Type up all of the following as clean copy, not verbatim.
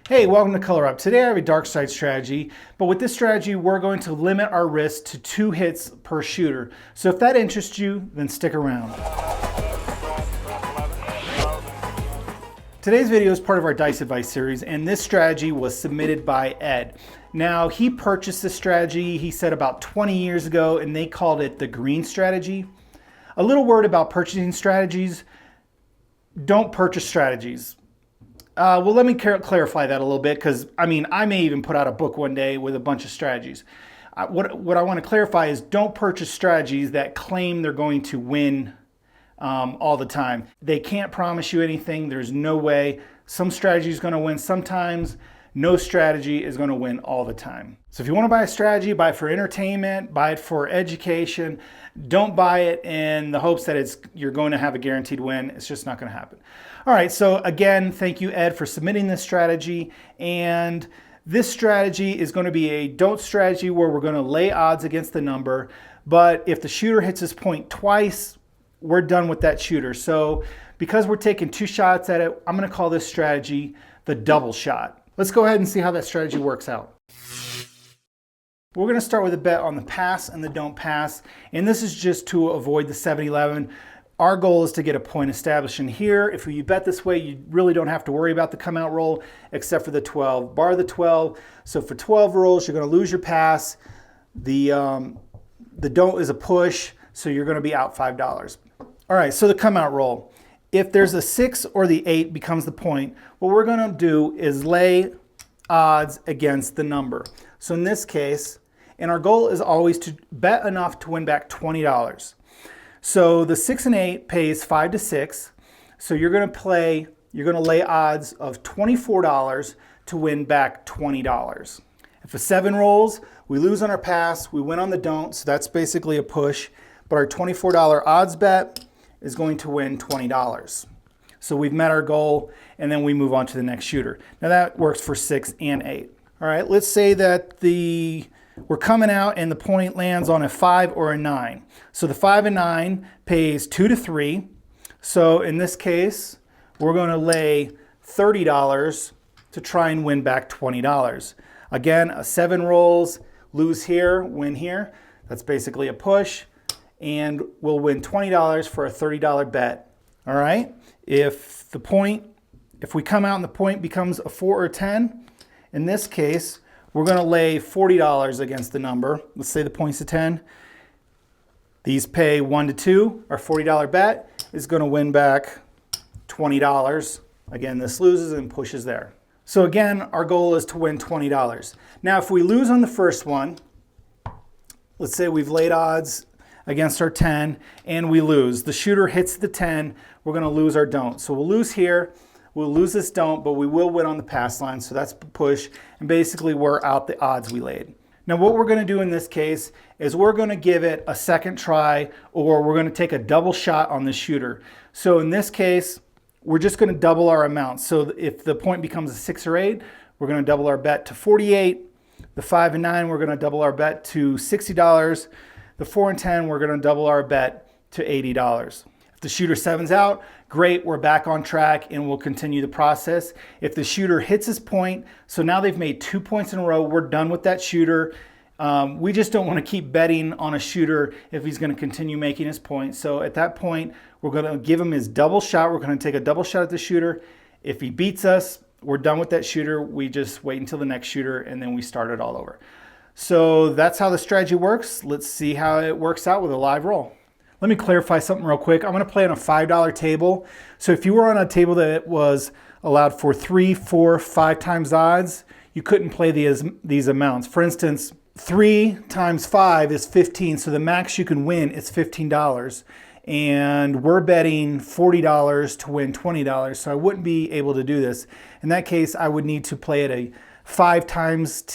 Hey, welcome to Color Up. Today I have a dark side strategy, but with this strategy we're going to limit our risk to 2 hits per shooter. So if that interests you, then stick around. Today's video is part of our Dice Advice series, and this strategy was submitted by Ed. Now, he purchased this strategy, he said about 20 years ago, and they called it the green strategy. A little word about purchasing strategies: don't purchase strategies. Well, let me clarify that a little bit, because I may even put out a book one day with a bunch of strategies. What I want to clarify is don't purchase strategies that claim they're going to win all the time. They can't promise you anything. There's no way. Some strategy is going to win sometimes. No strategy is going to win all the time. So if you want to buy a strategy, buy it for entertainment, buy it for education. Don't buy it in the hopes that you're going to have a guaranteed win. It's just not going to happen. All right, so again, thank you, Ed, for submitting this strategy. And this strategy is going to be a don't strategy where we're going to lay odds against the number. But if the shooter hits his point twice, we're done with that shooter. So because we're taking 2 shots at it, I'm going to call this strategy the double shot. Let's go ahead and see how that strategy works out. We're going to start with a bet on the pass and the don't pass, and this is just to avoid the 7-11. Our goal is to get a point established in here. If you bet this way, you really don't have to worry about the come out roll except for the 12. Bar the 12. So for 12 rolls, you're going to lose your pass. The don't is a push, so you're going to be out $5. All right, so the come out roll. If there's a 6 or the 8 becomes the point, what we're going to do is lay odds against the number. So in this case, and our goal is always to bet enough to win back $20. So the 6 and 8 pays 5 to 6. So you're going to lay odds of $24 to win back $20. If a 7 rolls, we lose on our pass, we win on the don't, so that's basically a push. But our $24 odds bet is going to win $20. So we've met our goal, and then we move on to the next shooter. Now that works for 6 and 8. All right, let's say that we're coming out and the point lands on a 5 or a 9. So the 5 and 9 pays 2 to 3. So in this case, we're going to lay $30 to try and win back $20. Again, a 7 rolls, lose here, win here. That's basically a push, and we'll win $20 for a $30 bet. All right, if we come out and the point becomes a 4 or 10, in this case, we're going to lay $40 against the number. Let's say the point's a 10. These pay 1 to 2. Our $40 bet is going to win back $20. Again, this loses and pushes there. So again, our goal is to win $20. Now, if we lose on the first one, let's say we've laid odds against our 10 and we lose. The shooter hits the 10, we're going to lose our don't. So we'll lose here. We'll lose this don't, but we will win on the pass line, so that's push, and basically we're out the odds we laid. Now what we're going to do in this case is we're going to give it a second try, or we're going to take a double shot on the shooter. So in this case, we're just going to double our amount. So if the point becomes a 6 or 8, we're going to double our bet to 48. The 5 and 9, we're going to double our bet to $60. The 4 and 10, we're going to double our bet to $80. If the shooter 7's out, great, we're back on track and we'll continue the process. If the shooter hits his point, so now they've made 2 points in a row, we're done with that shooter. We just don't want to keep betting on a shooter if he's going to continue making his point. So at that point, we're going to give him his double shot. We're going to take a double shot at the shooter. If he beats us, we're done with that shooter. We just wait until the next shooter and then we start it all over. So that's how the strategy works. Let's see how it works out with a live roll. Let me clarify something real quick. I'm going to play on a $5 table. So if you were on a table that was allowed for 3, 4, 5 times odds, you couldn't play these amounts. For instance, 3 times 5 is 15, so the max you can win is $15. And we're betting $40 to win $20, so I wouldn't be able to do this. In that case, I would need to play at a 5 times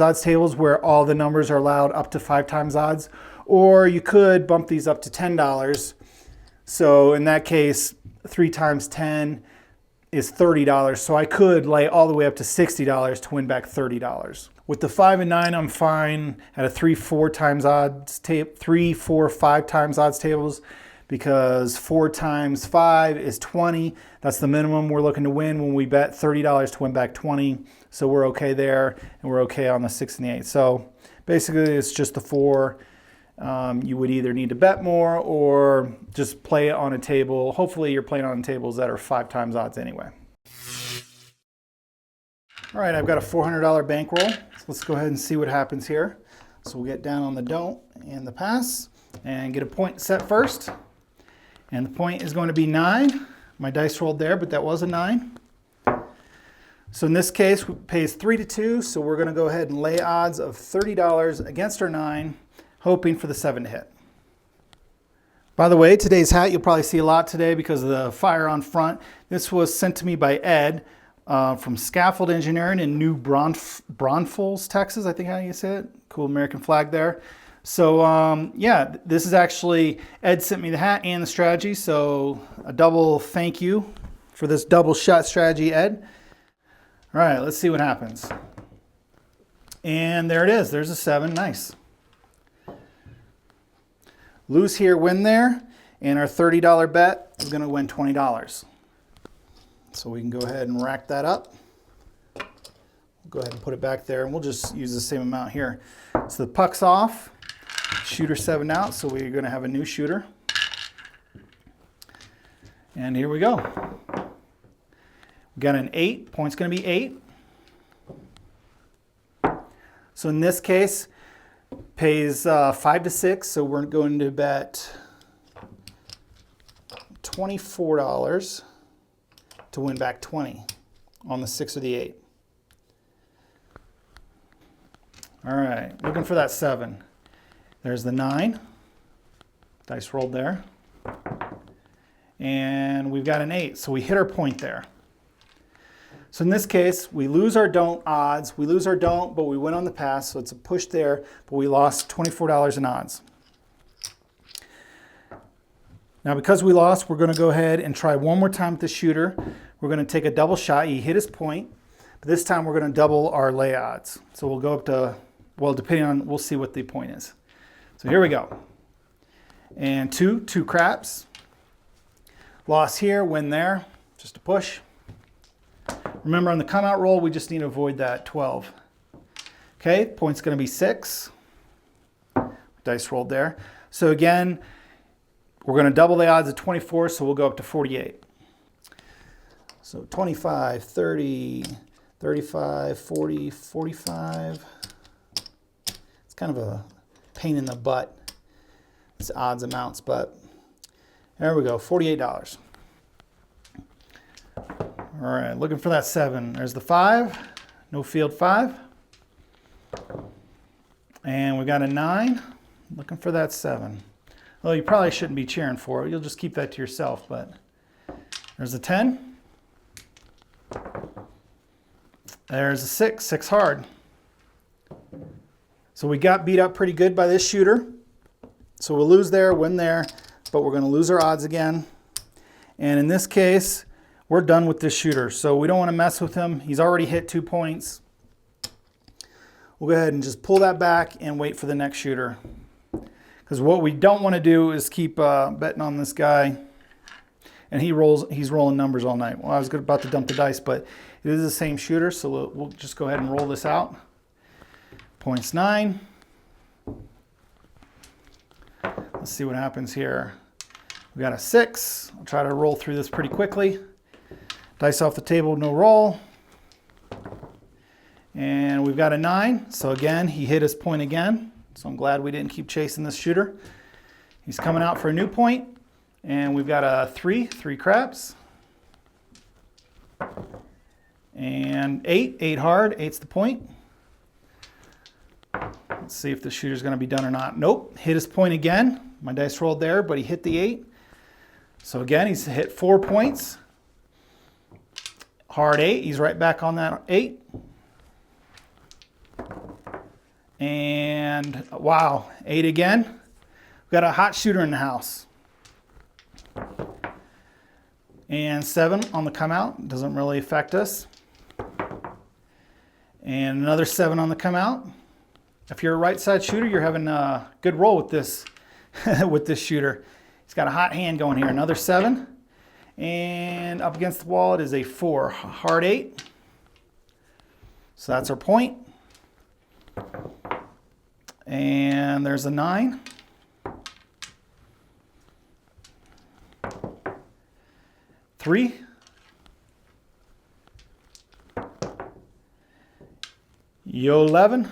odds tables where all the numbers are allowed up to 5 times odds. Or you could bump these up to $10. So in that case, 3 times 10 is $30. So I could lay all the way up to $60 to win back $30. With the 5 and 9, I'm fine at a 3, 4, 5 times odds tables because 4 times 5 is 20. That's the minimum we're looking to win when we bet $30 to win back 20. So we're okay there, and we're okay on the 6 and the 8. So basically it's just the 4. You would either need to bet more or just play it on a table. Hopefully you're playing on tables that are 5 times odds anyway. All right, I've got a $400 bankroll. So let's go ahead and see what happens here. So we'll get down on the don't and the pass and get a point set first. And the point is going to be 9. My dice rolled there, but that was a 9. So in this case, it pays 3 to 2. So we're going to go ahead and lay odds of $30 against our 9, hoping for the 7 to hit. By the way, today's hat you'll probably see a lot today because of the fire on front. This was sent to me by Ed from Scaffold Engineering in New Braunfels, Texas. I think how you say it. Cool American flag there. So yeah, this is actually, Ed sent me the hat and the strategy. So a double thank you for this double shot strategy, Ed. All right, let's see what happens. And there it is. There's a 7. Nice. Lose here, win there. And our $30 bet is going to win $20. So we can go ahead and rack that up. Go ahead and put it back there, and we'll just use the same amount here. So the puck's off, shooter 7 out, so we're going to have a new shooter. And here we go. We got an 8, point's going to be 8. So in this case, pays 5 to 6, so we're going to bet $24 to win back 20 on the 6 or the 8. All right, looking for that 7. There's the 9. Dice rolled there. And we've got an 8, so we hit our point there. So in this case, we lose our don't odds. We lose our don't, but we win on the pass, so it's a push there, but we lost $24 in odds. Now because we lost, we're going to go ahead and try one more time with the shooter. We're going to take a double shot. He hit his point, but this time we're going to double our lay odds. So we'll go up to, well, depending on, we'll see what the point is. So here we go. And 2 craps. Loss here, win there, just a push. Remember on the come out roll, we just need to avoid that 12. Okay, point's going to be 6. Dice rolled there. So again, we're going to double the odds of 24, so we'll go up to 48. So 25, 30, 35, 40, 45. It's kind of a pain in the butt, these odds amounts, but there we go, $48. All right, looking for that 7. There's the 5, no field 5. And we got a 9, looking for that 7. Well, you probably shouldn't be cheering for it. You'll just keep that to yourself, but there's a 10. There's a 6 hard. So we got beat up pretty good by this shooter. So we'll lose there, win there, but we're going to lose our odds again. And in this case, we're done with this shooter. So we don't want to mess with him. He's already hit 2 points. We'll go ahead and just pull that back and wait for the next shooter. Because what we don't want to do is keep betting on this guy. And he's rolling numbers all night. Well, I was about to dump the dice, but it is the same shooter, so we'll just go ahead and roll this out. Points 9. Let's see what happens here. We got a 6. I'll try to roll through this pretty quickly. Dice off the table, no roll. And we've got a 9. So again, he hit his point again. So I'm glad we didn't keep chasing this shooter. He's coming out for a new point. And we've got a 3 craps. And 8 hard, 8's the point. Let's see if the shooter's gonna be done or not. Nope, hit his point again. My dice rolled there, but he hit the 8. So again, he's hit 4 points. Hard 8, he's right back on that 8. And wow, 8 again. We've got a hot shooter in the house. And 7 on the come out, doesn't really affect us. And another 7 on the come out. If you're a right side shooter, you're having a good roll with this with this shooter. He's got a hot hand going here. Another 7. And up against the wall, it is a 4. Hard 8. So that's our point. And there's a 9. 3. Yo 11.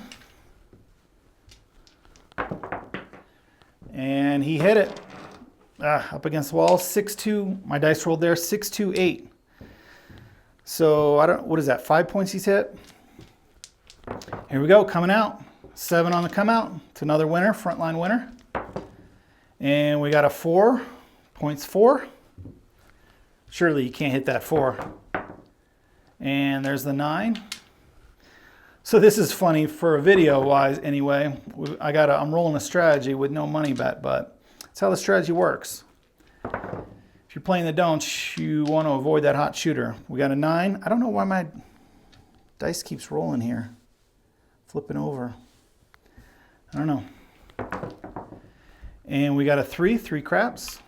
And he hit it. Up against the wall, 6-2. My dice rolled there, 6-2-8. So what is that, 5 points he's hit? Here we go, coming out. 7 on the come out. It's another winner, frontline winner. And we got a 4, points 4. Surely you can't hit that 4. And there's the 9. So this is funny for a video wise anyway. I'm rolling a strategy with no money bet, but that's how the strategy works. If you're playing the don'ts, you want to avoid that hot shooter. We got a 9. I don't know why my dice keeps rolling here. Flipping over. I don't know. And we got a 3, 3 craps.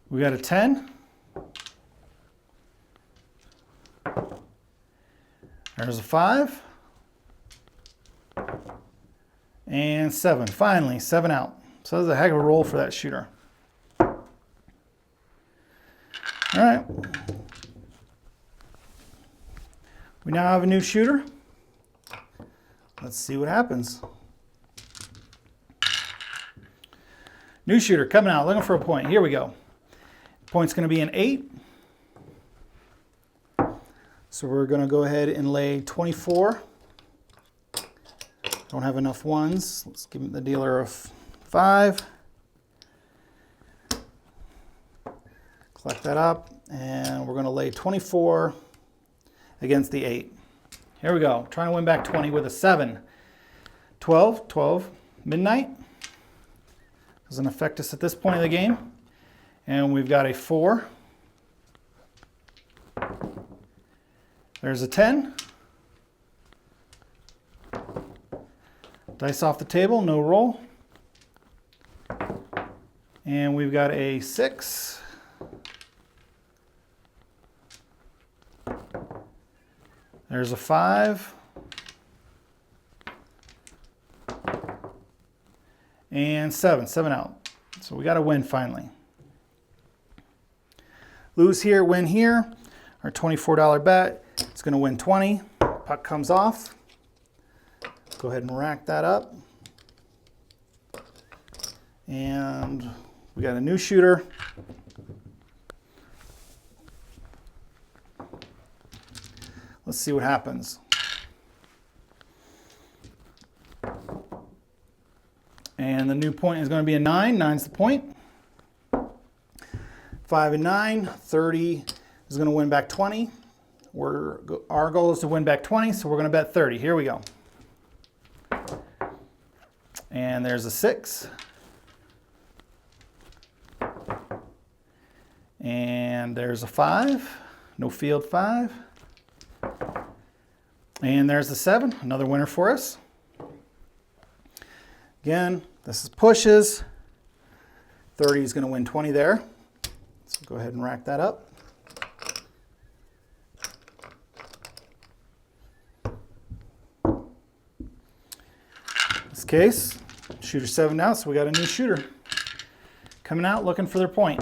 We got a 10. There's a 5. And 7. Finally, 7 out. So that was a heck of a roll for that shooter. All right. We now have a new shooter. Let's see what happens. New shooter coming out, looking for a point. Here we go. Point's going to be an 8. So we're going to go ahead and lay 24. Don't have enough ones. Let's give the dealer a 5. Collect that up, and we're going to lay 24 against the 8. Here we go. Trying to win back 20 with a 7. 12, 12, midnight. Doesn't affect us at this point of the game. And we've got a 4. There's a 10. Dice off the table, no roll. And we've got a 6. There's a 5. And 7. 7 out. So we got to win finally. Lose here, win here. Our $24 bet. It's going to win 20. Puck comes off. Go ahead and rack that up. And we got a new shooter. Let's see what happens. And the new point is going to be a 9. 9's the point. 5 and 9. 30 is going to win back 20. Our goal is to win back 20, so we're going to bet 30. Here we go. And there's a 6. And there's a 5. No field 5. And there's the 7. Another winner for us. Again, this is pushes. 30 is going to win 20 there. So go ahead and rack that up. This case, shooter 7 out, so we got a new shooter coming out looking for their point.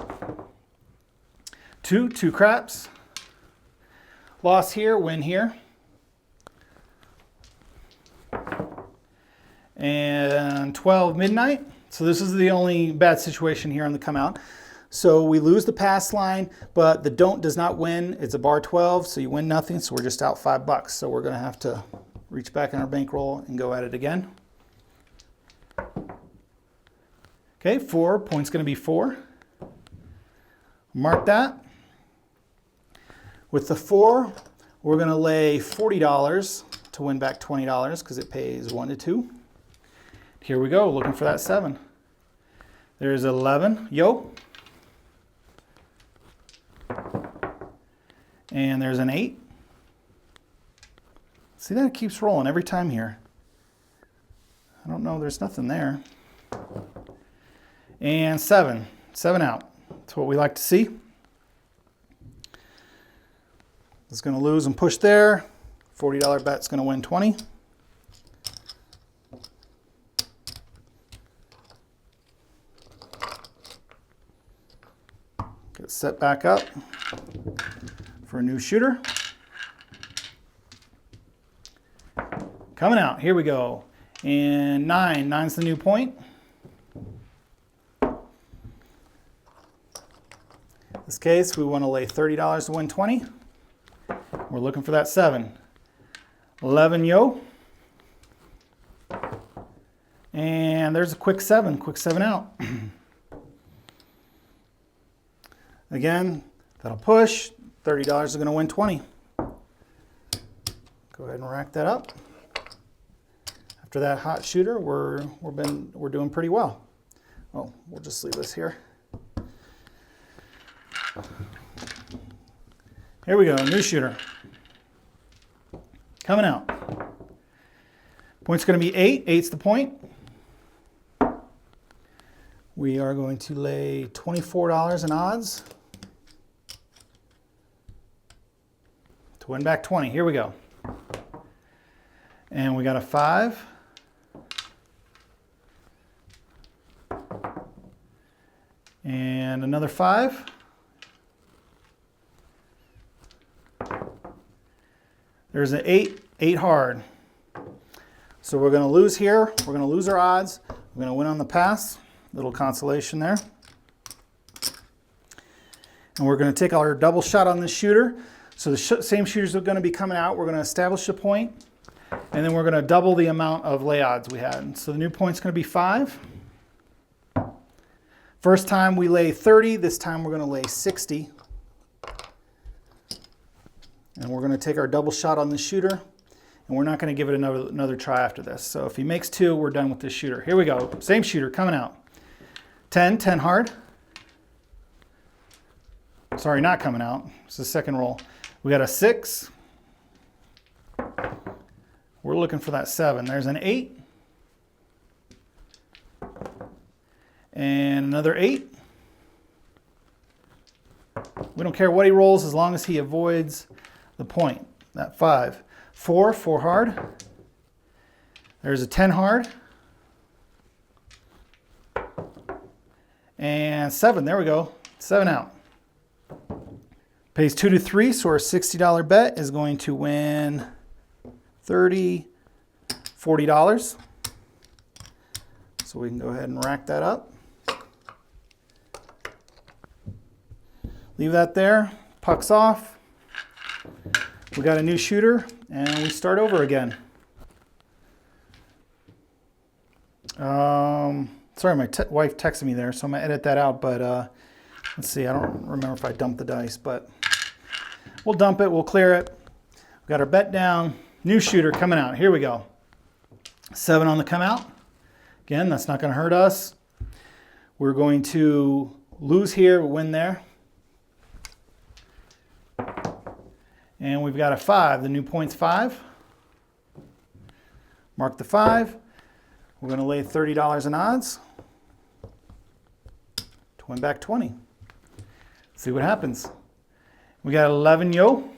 2 craps. Loss here, win here. And 12 midnight. So this is the only bad situation here on the come out. So we lose the pass line, but the don't does not win. It's a bar 12, so you win nothing. So we're just out $5. So we're going to have to reach back in our bankroll and go at it again. Okay, 4, point's going to be 4. Mark that. With the 4, we're going to lay $40 to win back $20 because it pays 1 to 2. Here we go, looking for that 7. There's 11, yo. And there's an 8. See that? It keeps rolling every time here. I don't know, there's nothing there. And 7 out. That's what we like to see. It's going to lose and push there. $40 bet's going to win 20. Get set back up for a new shooter. Coming out, here we go. And 9, 9's the new point. In this case, we want to lay $30 to win 20. We're looking for that 7. 11 yo. And there's a quick 7 out. Again, that'll push. $30 is going to win 20. Go ahead and rack that up. After that hot shooter, we're doing pretty well. Oh, we'll just leave this here. Here we go, new shooter. Coming out. Point's going to be 8. 8's the point. We are going to lay $24 in odds to win back 20. Here we go. And we got a 5. And another 5. There's an 8, 8 hard. So we're going to lose here. We're going to lose our odds. We're going to win on the pass. Little consolation there. And we're going to take our double shot on this shooter. So the same shooters are going to be coming out. We're going to establish a point. And then we're going to double the amount of lay odds we had. So the new point's going to be 5. First time we lay 30. This time we're going to lay 60. And we're going to take our double shot on the shooter, and we're not going to give it another try after this. So if he makes 2, we're done with this shooter. Here we go. Same shooter coming out. 10 hard. Sorry, not coming out. It's the second roll. We got a 6. We're looking for that 7. There's an 8. And another 8. We don't care what he rolls as long as he avoids the point. That 5. 4 hard. There's a 10 hard. And 7, there we go. 7 out. Pays 2 to 3, so our $60 bet is going to win $30, $40. So we can go ahead and rack that up. Leave that there. Puck's off. We got a new shooter, and we start over again. Sorry, my wife texted me there, so I'm going to edit that out, but let's see. I don't remember if I dumped the dice, but we'll dump it. We'll clear it. We got our bet down. New shooter coming out. Here we go. 7 on the come out. Again, that's not going to hurt us. We're going to lose here, win there. And we've got a 5. The new point's 5. Mark the 5. We're going to lay $30 in odds to win back 20. See what happens. We got 11 yo.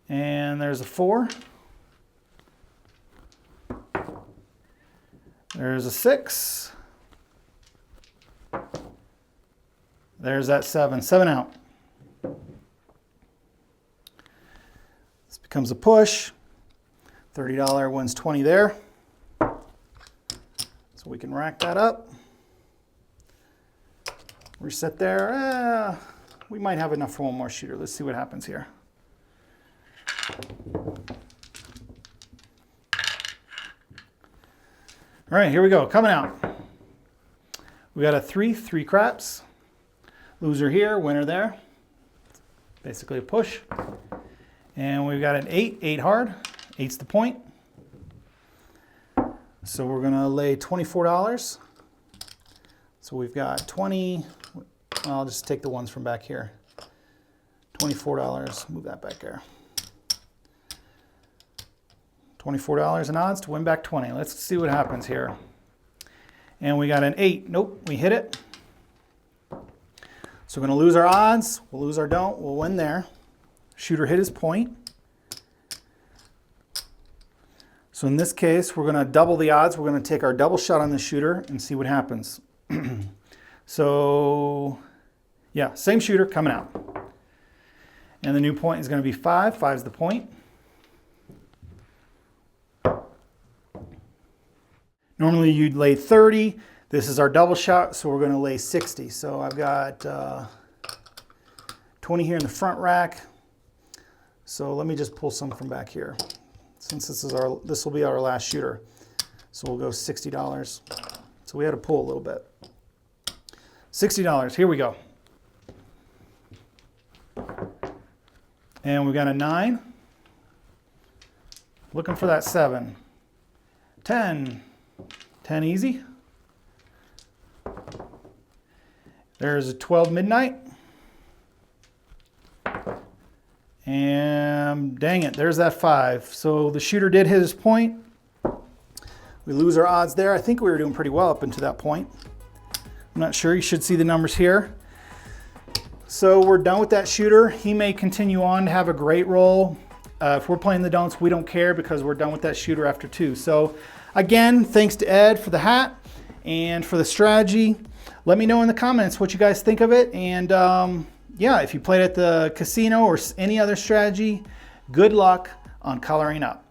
And there's a 4. There's a 6. There's that 7. 7 out. This becomes a push. $30 wins 20 there. So we can rack that up. Reset there. We might have enough for one more shooter. Let's see what happens here. All right, here we go. Coming out. We got a 3 craps. Loser here, winner there. Basically a push. And we've got an 8 hard. 8's the point. So we're going to lay $24. So we've got 20. I'll just take the ones from back here. $24. Move that back there. $24 in odds to win back 20. Let's see what happens here. And we got an 8. Nope, we hit it. So we're going to lose our odds. We'll lose our don't. We'll win there. Shooter hit his point. So in this case, we're going to double the odds. We're going to take our double shot on the shooter and see what happens. So, yeah, same shooter coming out. And the new point is going to be 5. 5 is the point. Normally you'd lay 30. This is our double shot, so we're going to lay 60. So I've got 20 here in the front rack. So let me just pull some from back here. Since this will be our last shooter. So we'll go $60. So we had to pull a little bit. $60, here we go. And we got a 9. Looking for that 7. 10. 10 easy. There's a 12 midnight. And dang it, there's that 5. So the shooter did hit his point. We lose our odds there. I think we were doing pretty well up until that point. I'm not sure. You should see the numbers here. So we're done with that shooter. He may continue on to have a great roll. If we're playing the don'ts, we don't care because we're done with that shooter after 2. So again, thanks to Ed for the hat and for the strategy. Let me know in the comments what you guys think of it. And yeah, if you played at the casino or any other strategy, good luck on coloring up.